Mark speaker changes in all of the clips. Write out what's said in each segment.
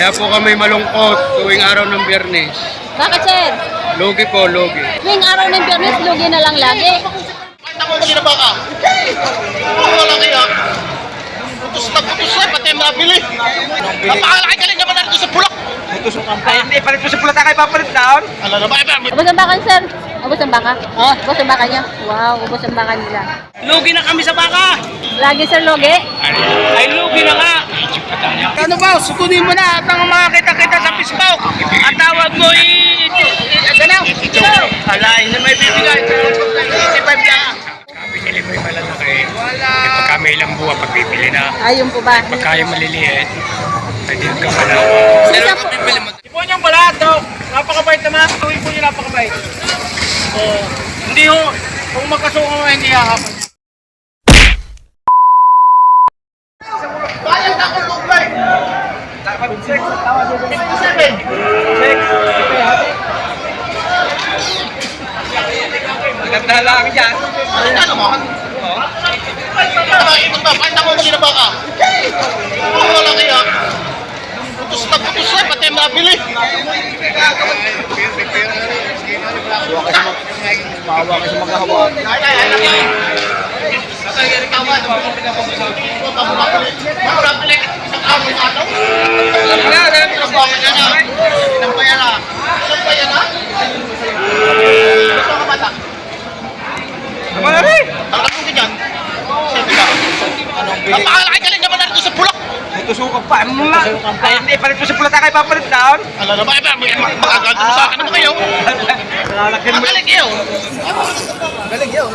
Speaker 1: Kaya po kami malungkot tuwing araw ng Biyernes.
Speaker 2: Bakit, sir?
Speaker 1: Logi po, logi.
Speaker 2: Tuwing araw ng Biyernes, lugi na lang lagi.
Speaker 3: Kahit ako kanina baka. Wala kaya. Putos na pati mabili. Napakalaki ka rin naman narito sa pulak.
Speaker 4: Ay, hindi, palit mo sa pulata kayo papalit down.
Speaker 3: Alam na ba?
Speaker 2: Ubos ang baka, sir? Ubos ang baka? Ubos ang baka niya? Wow, ubos ang baka nila.
Speaker 4: Lugi na kami sa baka.
Speaker 2: Lagi, sir, lugi?
Speaker 4: Ay, lugi na nga. Ano ba, sukunin mo na at ang mga kita-kita sa Facebook. Ang tawag mo ganaw. Alain na may bibigay. 85 lang.
Speaker 1: Binili mo yung malalaki. Pag kami ilang buwan, pag bibili na.
Speaker 2: Ayun po ba?
Speaker 1: Pag kaya maliliit, pwede ka pala.
Speaker 4: Ipon yung balat, no? Napakabait naman. Ipon yung napakabait. Hindi ho. Kung magkasuka mo, hindi hahapon.
Speaker 3: Bayad ako luglay.
Speaker 4: 57. Maganda lang dyan.
Speaker 3: Ano naman? Kahit ako kanina baka. Wala kaya. Putos na pati mabili.
Speaker 4: Maawa kasi magkakawa.
Speaker 3: Napakalaki ka rin naman narito sa pulak.
Speaker 4: Tusukan pa. Ano nga? Ay, hindi, palit mo sa pulata kayo papalit down.
Speaker 3: Alam na ba? Makaganda mo sa akin naman kayo. Magaling kayo. Magaling kayo.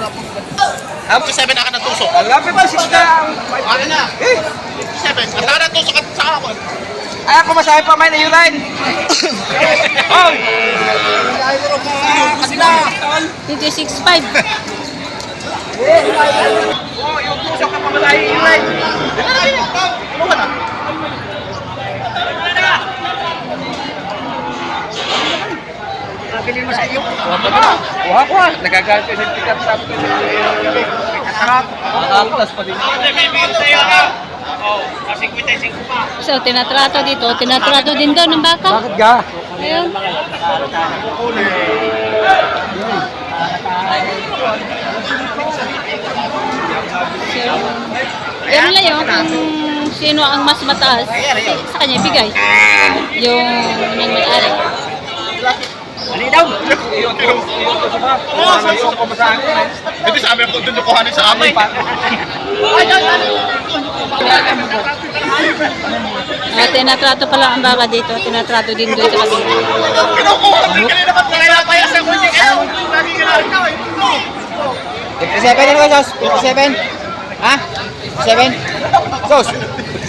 Speaker 3: 57 na ka ng tusok.
Speaker 4: Lapit ba, 6 na.
Speaker 3: Ano na? 57. Ang taka ng tusok at sa akin.
Speaker 4: Ay, ako masahe pa may na-uline. Oh!
Speaker 2: 56.5.
Speaker 4: Oh, yung tusok na pamasahe uline.
Speaker 3: Ano ka na?
Speaker 4: Nabili mo sa iyo. Kuha ko ah. Nagagalit ko sa tikat sa akin. Katarap. Nakakalas pa din.
Speaker 2: So, tinatrato dito. Tinatrato din doon ng baka.
Speaker 4: Bakit ga?
Speaker 2: Ayun. Yan lang yun. Kung sino ang mas mataas, sa kanya bigay. Yung may-ari.
Speaker 4: Ano daw?
Speaker 3: Hindi sa amin ako doon kuhanin sa amin.
Speaker 2: Tinatrato pala ang baka dito. Tinatrato din doon sa kabila.
Speaker 3: Kinukuha ka kanina ba't nakilapaya sa kunyang ikaw? Lagi ka na ikaw eh.
Speaker 4: 57 ano ba, Sos? 57? Ha? 57? Sos?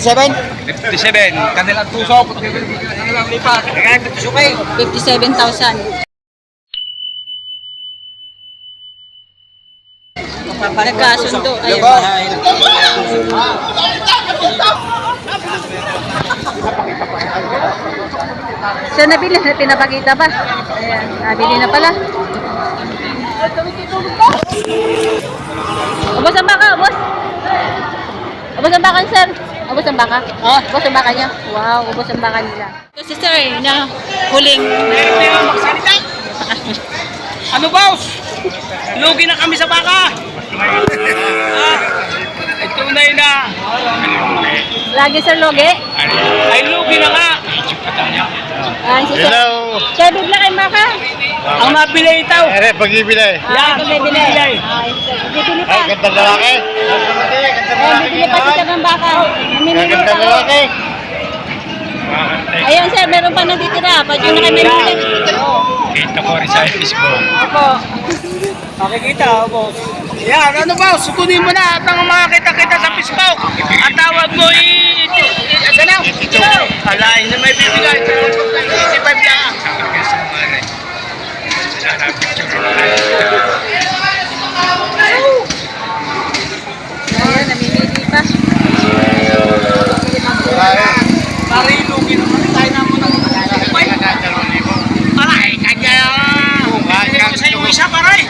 Speaker 4: 57? 57. Kanilang tusok. Kanilang lipat. Kanilang tusok eh.
Speaker 2: 57,000. Nagkasundo. Ayun. So, nabili na, pinapakita ba? Ayan, nabili na pala. Ubos ang baka, ubos. Ubos ang baka, sir. Ubos ang baka. Ubos ang baka niya. Wow, ubos ang baka nila. So, si sir, na huling.
Speaker 4: Ano, boss? Lugi na kami sa baka. Tunay na.
Speaker 2: Lagi, sir, logi.
Speaker 4: Ay, lugi na nga.
Speaker 2: Ay, si sir.
Speaker 3: Hello.
Speaker 2: Sir, bigla kayo baka.
Speaker 4: Ang mabili itaw.
Speaker 3: Ere, pag-ibili.
Speaker 4: Yan,
Speaker 2: Bibili. Bibili pa.
Speaker 3: Gandang lalaki.
Speaker 2: Bibili pa si sir ng baka. Namimili
Speaker 3: Gandang
Speaker 2: pa.
Speaker 3: lalaki.
Speaker 2: Ayun, sir, meron pa natitira. Pag yun na kayo mamimili.
Speaker 1: Kita ko rin sa Facebook.
Speaker 2: Opo.
Speaker 4: Makikita, boss. Yan, ano ba? Sukunin mo na at ang mga kita-kita sa Facebook. Ang tawag mo ganaw. Alain na may bibigay. 85 lang.
Speaker 1: Kaya sa mga rin. Sila na picture.
Speaker 2: Ayun, namimili pa.
Speaker 4: Pari, lugi naman. Tayo na mo ng Aray, kanya. Hindi ko sa iyo isa, paray.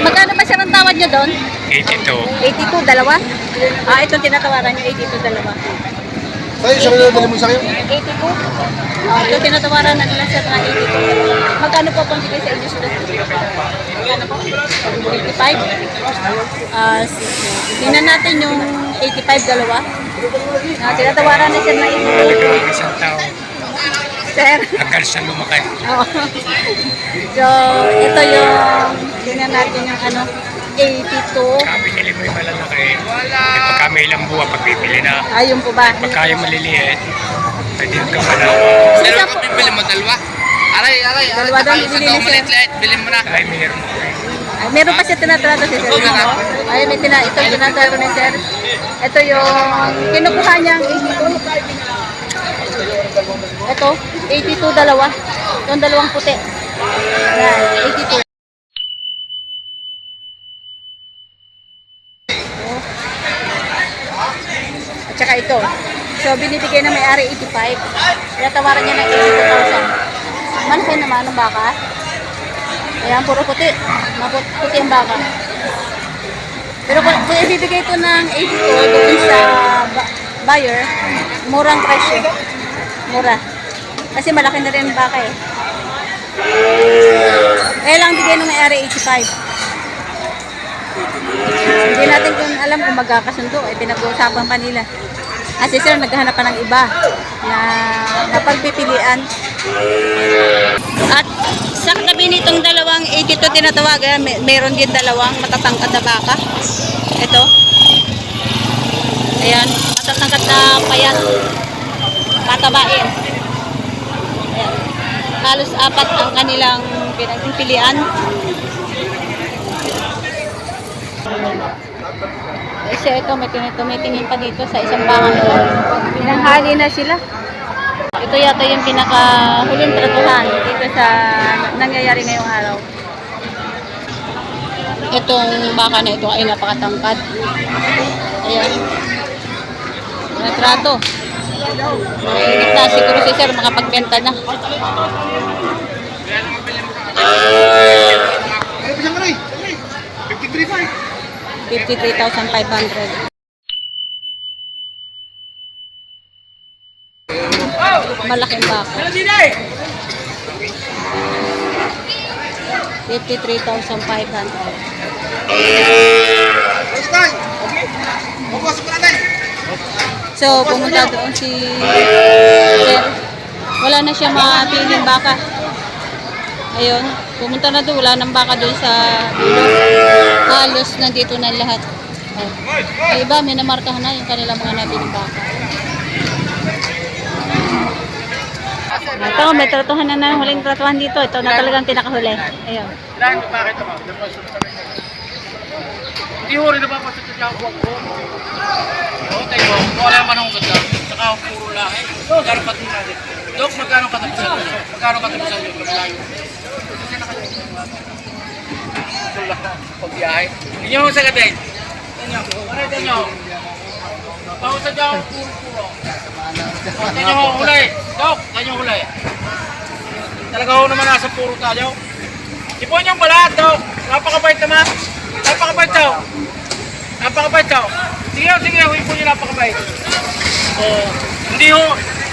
Speaker 2: Magkano ba sir ang tawad niyo doon?
Speaker 1: 82.
Speaker 2: 82. dalawa? Itong tinatawaran nyo, 82 dalawa.
Speaker 3: Sa'yo, isa ka na dali mo sa akin.
Speaker 2: 82? Ito tinatawaran na nila sir na 82 dalawa. Magkano po pang bigay sa inyo sir? Magkano po? 85? Tingnan natin yung 85 dalawa. Tinatawaran na sir na 82.
Speaker 1: Isang tao.
Speaker 2: Sir.
Speaker 1: Hanggang sa lumakay.
Speaker 2: Oo. So, ito yung, tingnan natin yung ano, 82.
Speaker 1: Binili mo yung malalaki. Pagka may ilang buwa, pagpipili na.
Speaker 2: Ayun po ba?
Speaker 1: Pagka yung maliliit, pwede ka pa na.
Speaker 2: Isa po.
Speaker 3: Bibili mo dalawa? Aray.
Speaker 2: Dalawa daw, bibili ni sir.
Speaker 3: Bilhin mo na.
Speaker 1: Ay, meron.
Speaker 2: Ay, meron pa siya tinatrato si sir. Ay, ito tinatrato ni sir. Ito yung kinukuha niyang 82. Ito, 82 dalawa. Yung dalawang puti. Yan, 82. At saka ito. So, binibigay na may-ari 85. Kaya tawaran niya ng 82,000. Malaki naman ang baka. Ayan, puro puti. Puti ang baka. Pero kung ibibigay ito ng 82 doon sa buyer, murang presyo. Mura. Kasi malaki na rin ang baka eh. Kaya lang bigay ng may-ari 85. Hindi natin kung alam kung magkakasundo. Pinag-uusapan pa nila. Kasi sir, naghahanap pa ng iba na pagpipilian. At sa katabi nitong dalawang 82 tinatawagan, meron din dalawang matatangkad na baka. Ito. Ayan, matatangkad na payat. Patabain. Ayan. Halos 4 ang kanilang pinagpipilian. Kasi ito, may tumitingin pa dito sa isang baka nito. Pinanghali na sila. Ito yata yung pinakahuling tratuhan dito sa nangyayari ngayong araw. Itong baka na ito ay napakatangkad. Ayan. Natrato. Mainit na siguro si sir makapagbenta na.
Speaker 3: Ay, pisang ka rin. 53.5.
Speaker 2: 53,500. Malaking baka. 53,500. So, pumunta doon si sir. Wala na siya mapiling baka. Ayun, pumunta na doon. Wala nang baka doon sa dulo. Halos nandito na lahat. Ay, iba, may namarkahan na yung kanilang mga napiling baka. Ito, may tratuhan na huling tratuhan dito. Ito na talagang pinakahuli. Ayun.
Speaker 3: Ilan yung bakit mo? Hindi ho rin napapasok sa ako. Oo, tayo. Wala naman akong ganda. Saka ako puro lahi. Magkano pati natin? Dok, magkano katapusan nyo? Magkano katapusan nyo? Malayo. Kasi na kayo. Ito lang. Pagbiyahe. Hindi nyo sa gatin. Ito nyo. Pausa dyan ako puro-puro. Ito nyo hulay. Dok, ito nyo hulay. Talaga ho naman nasa puro tayo. Ipon nyo pala, Dok. Napakabait naman. Napakabait daw. Napakabait daw. Sige, ipon nyo napakabait. Hindi ho.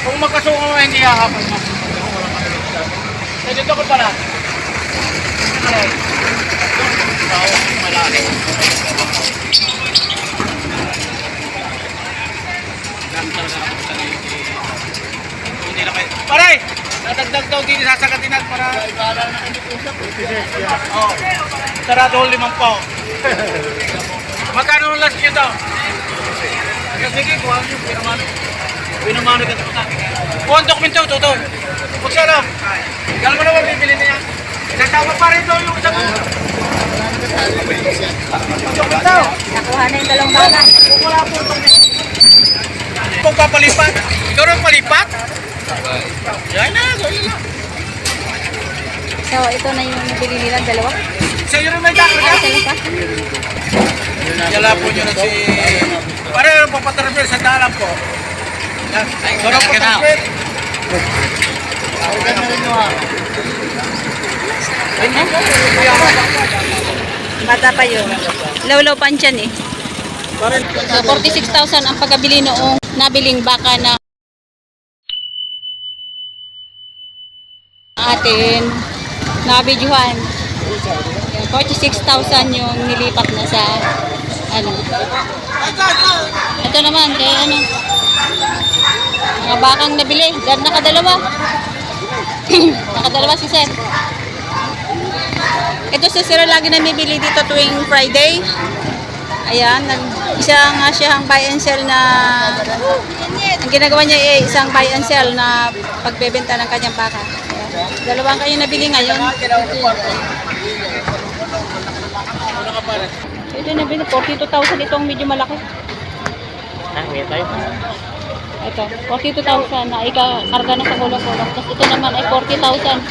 Speaker 3: Kung magkasuko mo, hindi hahapon mo. Dito ko pala. Malaki. Paray! Natagdag daw din sasagatin natin para ibala na kayo usap. Oo. Sarado 5 pa. Magkano last nyo daw? Sige, kuha nyo. Pinamano ka ito. Kuha ang dokumento, tutol. Huwag siya lang. Galang mo naman, bibili na yan. Nagtawag pa rin daw yung isang dokumento.
Speaker 2: Nakuha na yung dalawang baka.
Speaker 3: Kung wala po itong kung papalipat. Ikaw rin palipat? Yan na, gawin na.
Speaker 2: So, ito na yung nabili nilang dalawa.
Speaker 3: Sa'yo rin may dakar ka?
Speaker 2: Sa'yo pa?
Speaker 3: Yala po nyo na si... Pareho papatransfer sa dalam po. Parang papatransfer.
Speaker 2: Bata pa yun. Lawlaw pa dyan eh. So 46,000 ang pagkabili noong nabiling baka na atin nabidyohan. 46,000 yung nilipat na sa ano. Ito naman kay ano. Mga bakang nabili, nakadalawa. Nakadalawa si Sir. Ito si Sir lagi namibili dito tuwing Friday. Ayan, isa nga siya ang buy and sell na ang ginagawa niya ay isang buy and sell na pagbebenta ng kanyang baka. Ayan. Dalawang kayo nabili ngayon. Ito nabili 42,000 itong medyo malaki.
Speaker 1: Ngayon tayo.
Speaker 2: Ito, 42,000 na ikakarga na sa kulong-kulong. Tapos ito naman ay 40,000.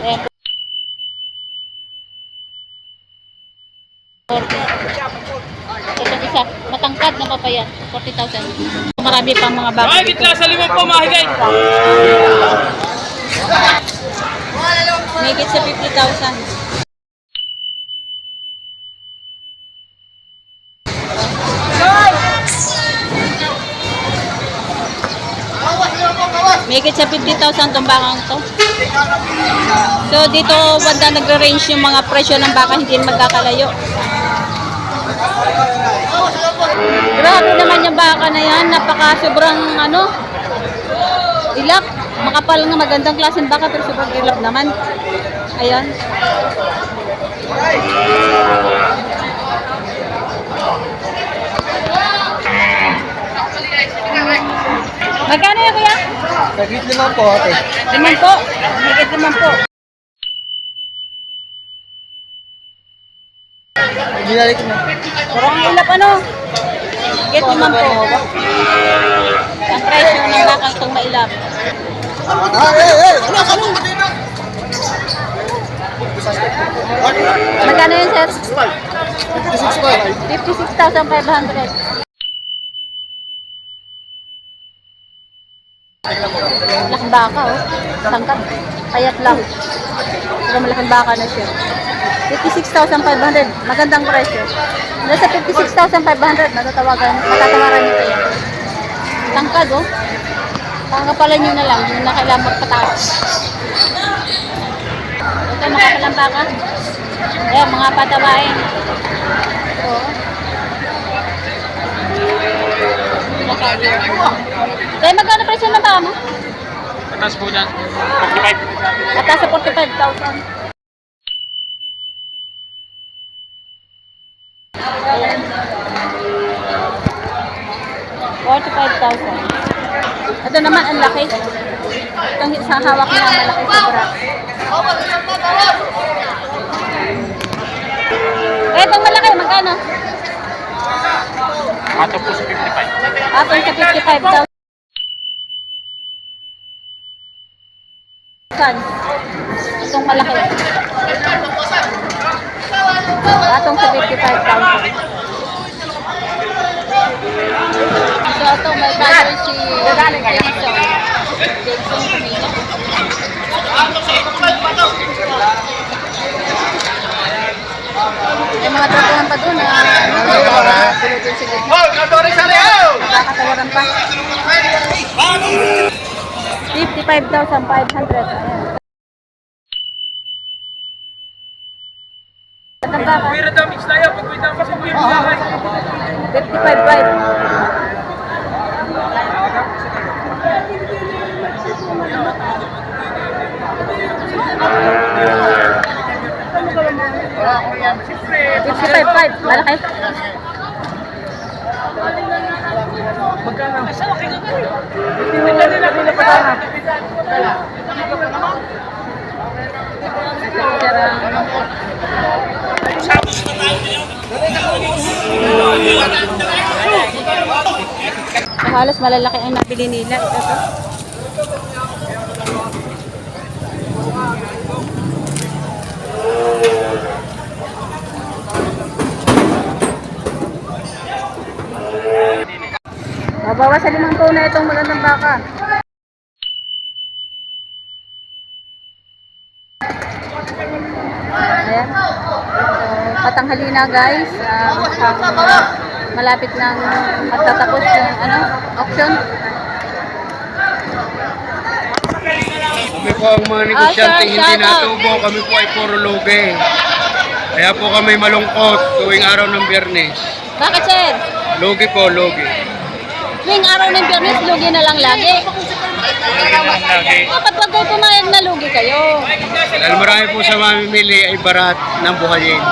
Speaker 2: Ayan. 40. Itong isa, matangkad na papaya, 40,000. Marami pang mga bago
Speaker 4: Ay,
Speaker 2: dito.
Speaker 4: gitna sa limang po, mahigay.
Speaker 2: May higit sa 50,000. May higit sa 50,000 itong bakang to. So dito wanda nagre-range yung mga presyo ng baka, hindi magkakalayo. Grabe naman yung baka na yan, napaka sobrang ano, ilap. Makapal nga magandang klaseng baka pero sobrang ilap naman. Ayan. Magkano yan kuya?
Speaker 3: Nagit naman po ate.
Speaker 2: 5 po. Higit 5 po.
Speaker 3: Binalik mo.
Speaker 2: Parang ilap ano? Higit 5 po. Ang presyo ng bakang itong mailap. Magkano yun sir? 56,500. Malaking baka oh. Tangkad. Payat lang. Pero malaking baka na siya. 56,500. Magandang presyo. Nasa 56,500 matatawaran nito yan. Tangkad oh. Pangkapalan nyo na lang. Yung na kailangan magpataas. Ito makapalang baka. Ayan, mga patawain. Oo. Kaya magkano presyo ng baka mo?
Speaker 1: Patas po dyan. 45.
Speaker 2: At sa 45,000. Ayan. 45,000. Ito naman ang laki. Itong isang hawak na malaki sobra. Itong malaki, magkano?
Speaker 1: Ato po sa 55.
Speaker 2: Atong sa 55,000. Itong malaki. Atong sa 55,000. So ito may brother si Jason. Jason Camilo. May mga trotuhan pa doon na tulutun sila. Nakakatawaran pa. 55,500. Ayan. Ang baka.
Speaker 4: Pwede daw mix tayo. Pag may dapat sa pwede lakay.
Speaker 2: 55,500. $55,500. Malaki.
Speaker 4: Magkano? Sa laki ka gano'n. Hindi nila pinapatana.
Speaker 2: So, halos malalaki ang nabili nila. Ito to. Babawas sa 5 taon na itong magandang baka. Ayan. So, Patanghali na guys. Malapit nang magtatapos yung auction.
Speaker 1: Kami po ang mga negosyante
Speaker 2: sir,
Speaker 1: hindi
Speaker 2: shout out.
Speaker 1: natubo. Kami po ay puro lugi. Kaya po kami malungkot tuwing araw ng Biyernes.
Speaker 2: Bakit sir?
Speaker 1: Lugi po, lugi.
Speaker 2: Tuwing araw ng Biyernes, lugi na lang lagi.
Speaker 1: Lagi.
Speaker 2: Dapat wag kayo pumayag na lugi kayo.
Speaker 1: Dahil marami po sa mamimili ay barat ng buhayin.